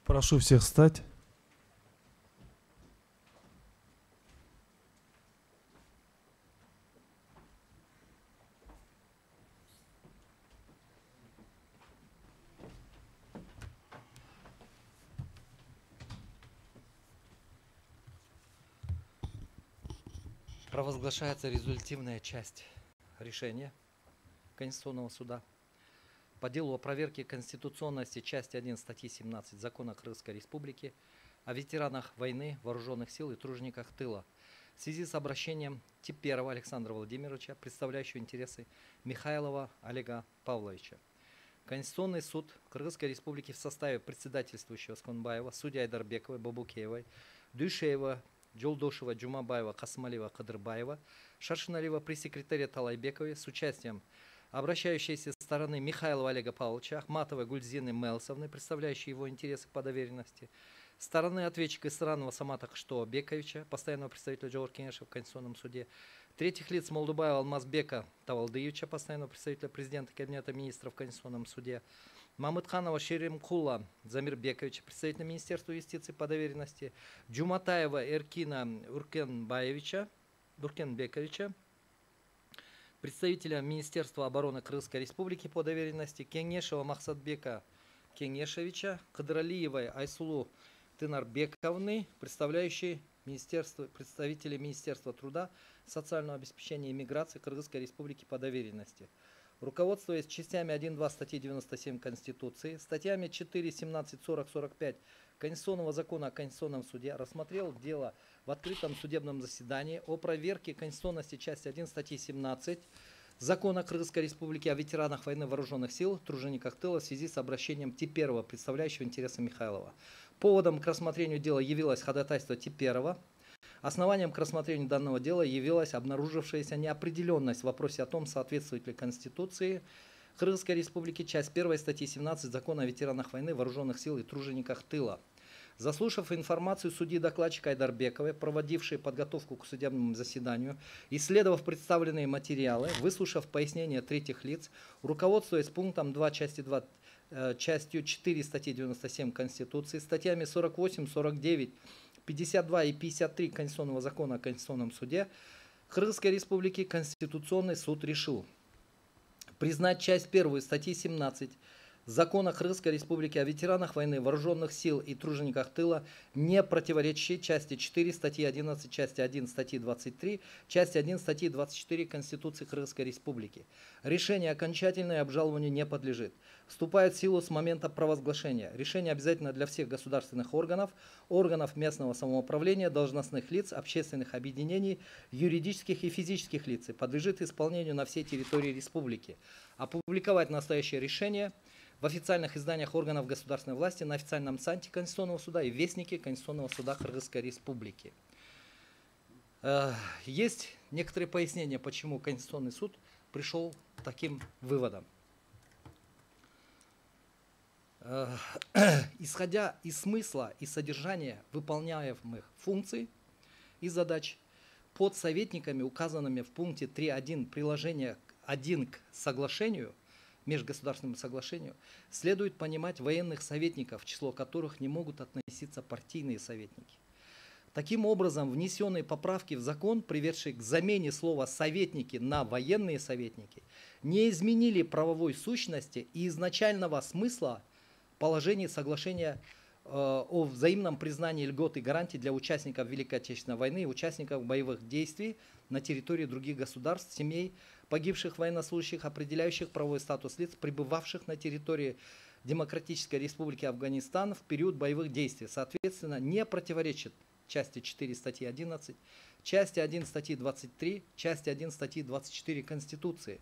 Прошу всех встать. Провозглашается результативная часть решения Конституционного суда по делу о проверке конституционности части 1 статьи 17 Закона Крымской Республики о ветеранах войны, вооруженных сил и тружениках тыла в связи с обращением тип 1 Александра Владимировича, представляющего интересы Михайлова Олега Павловича. Конституционный суд Кыргызской Республики в составе председательствующего Сконбаева, судья Айдарбековой, Бабукеевой, Дюшеева, Джолдошева, Джумабаева, Касмалева, Кадырбаева, Шаршиналева, пресс-секретаря Талайбековой с участием обращающейся стороны Михайлова Олега Павловича, Ахматовой Гульзины Мелсовны, представляющей его интересы по доверенности, стороны ответчика Саранова Самата Кштоа Бековича, постоянного представителя Джоур Кенеша в Конституционном суде, третьих лиц Молдубаева Алмазбека Тавалдыевича, постоянного представителя президента Кабинета министров в Конституционном суде, Мамытханова Шеремкула Замирбековича, представителя Министерства юстиции по доверенности, Джуматаева Эркина Уркенбековича, представителя Министерства обороны Крымской Республики по доверенности, Кенешева Махсатбека Кенешевича, Кадралиевой Айсулу Тынарбековны, представителей Министерства труда, социального обеспечения и миграции Кыргызской Республики по доверенности. Руководствуясь частями 1.2 статьи 97 Конституции, статьями 4, 17, 40, 45 Конституционного закона о Конституционном суде, рассмотрел дело в открытом судебном заседании о проверке конституционности части 1 статьи 17 Закона Кыргызской Республики о ветеранах войны, вооруженных сил, тружениках тыла в связи с обращением тип 1, представляющего интересы Михайлова. Поводом к рассмотрению дела явилось ходатайство тип 1. Основанием к рассмотрению данного дела явилась обнаружившаяся неопределенность в вопросе о том, соответствует ли Конституции Кыргызской Республики часть 1 статьи 17 Закона о ветеранах войны, вооруженных сил и тружениках тыла. Заслушав информацию судьи-докладчика Айдарбековой, проводившей подготовку к судебному заседанию, исследовав представленные материалы, выслушав пояснения третьих лиц, руководствуясь пунктом 2 части 2, частью 4 статьи 97 Конституции, статьями 48, 49, 52 и 53 Конституционного закона о Конституционном суде, Кыргызской Республики Конституционный суд решил признать часть 1 статьи 17 Закона Кыргызской Республики о ветеранах войны, вооруженных сил и тружениках тыла, не противоречащей части 4 статьи 11, части 1 статьи 23, части 1 статьи 24 Конституции Кыргызской Республики. Решение окончательное обжалованию не подлежит. Вступает в силу с момента провозглашения. Решение обязательно для всех государственных органов, органов местного самоуправления, должностных лиц, общественных объединений, юридических и физических лиц и подлежит исполнению на всей территории республики. Опубликовать настоящее решение в официальных изданиях органов государственной власти, на официальном сайте Конституционного суда и вестнике Конституционного суда Кыргызской Республики. Есть некоторые пояснения, почему Конституционный суд пришел к таким выводам. Исходя из смысла и содержания выполняемых функций и задач, под советниками, указанными в пункте 3.1 приложения 1 к соглашению, межгосударственному соглашению, следует понимать военных советников, в число которых не могут относиться партийные советники. Таким образом, внесенные поправки в закон, приведшие к замене слова «советники» на «военные советники», не изменили правовой сущности и изначального смысла положений соглашения о взаимном признании льгот и гарантий для участников Великой Отечественной войны и участников боевых действий на территории других государств, семей погибших военнослужащих, определяющих правовой статус лиц, пребывавших на территории Демократической Республики Афганистан в период боевых действий. Соответственно, не противоречит части 4 статьи 11, части 1 статьи 23, части 1 статьи 24 Конституции.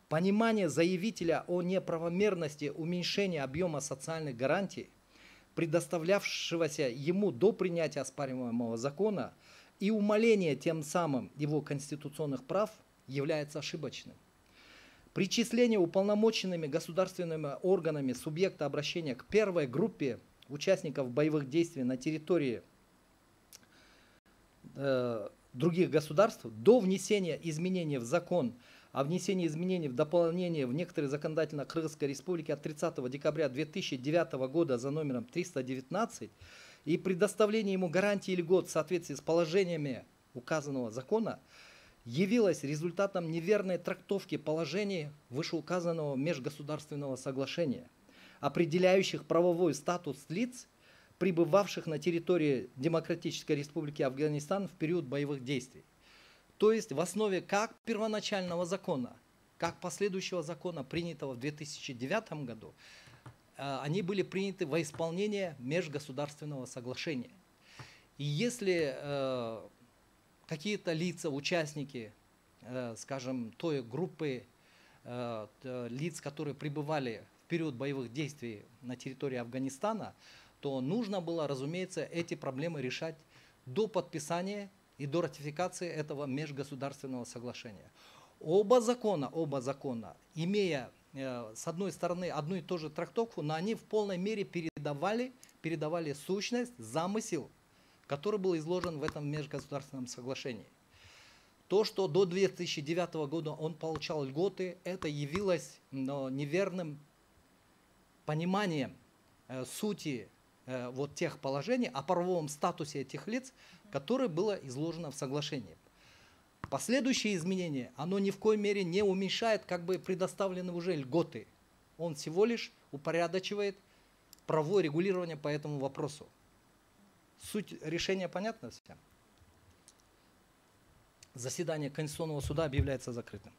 Понимание заявителя о неправомерности уменьшения объема социальных гарантий, предоставлявшегося ему до принятия оспариваемого закона, и умаление тем самым его конституционных прав является ошибочным. Причисление уполномоченными государственными органами субъекта обращения к первой группе участников боевых действий на территории других государств до внесения изменений в закон о внесении изменений в дополнение в некоторые законодательно Кыргызской Республики от 30 декабря 2009 года за номером 319 и предоставлении ему гарантий и льгот в соответствии с положениями указанного закона явилось результатом неверной трактовки положений вышеуказанного межгосударственного соглашения, определяющих правовой статус лиц, пребывавших на территории Демократической Республики Афганистан в период боевых действий. То есть в основе как первоначального закона, как последующего закона, принятого в 2009 году, они были приняты во исполнение межгосударственного соглашения. И если какие-то лица, участники, скажем, той группы лиц, которые пребывали в период боевых действий на территории Афганистана, то нужно было, разумеется, эти проблемы решать до подписания и до ратификации этого межгосударственного соглашения. Оба закона, имея с одной стороны одну и ту же трактовку, но они в полной мере передавали сущность, замысел, который был изложен в этом межгосударственном соглашении. То, что до 2009 года он получал льготы, это явилось неверным пониманием сути вот тех положений о правовом статусе этих лиц, которое было изложено в соглашении. Последующие изменения, оно ни в коей мере не уменьшает как бы предоставленные уже льготы. Он всего лишь упорядочивает правовое регулирование по этому вопросу. Суть решения понятна всем? Заседание Конституционного суда объявляется закрытым.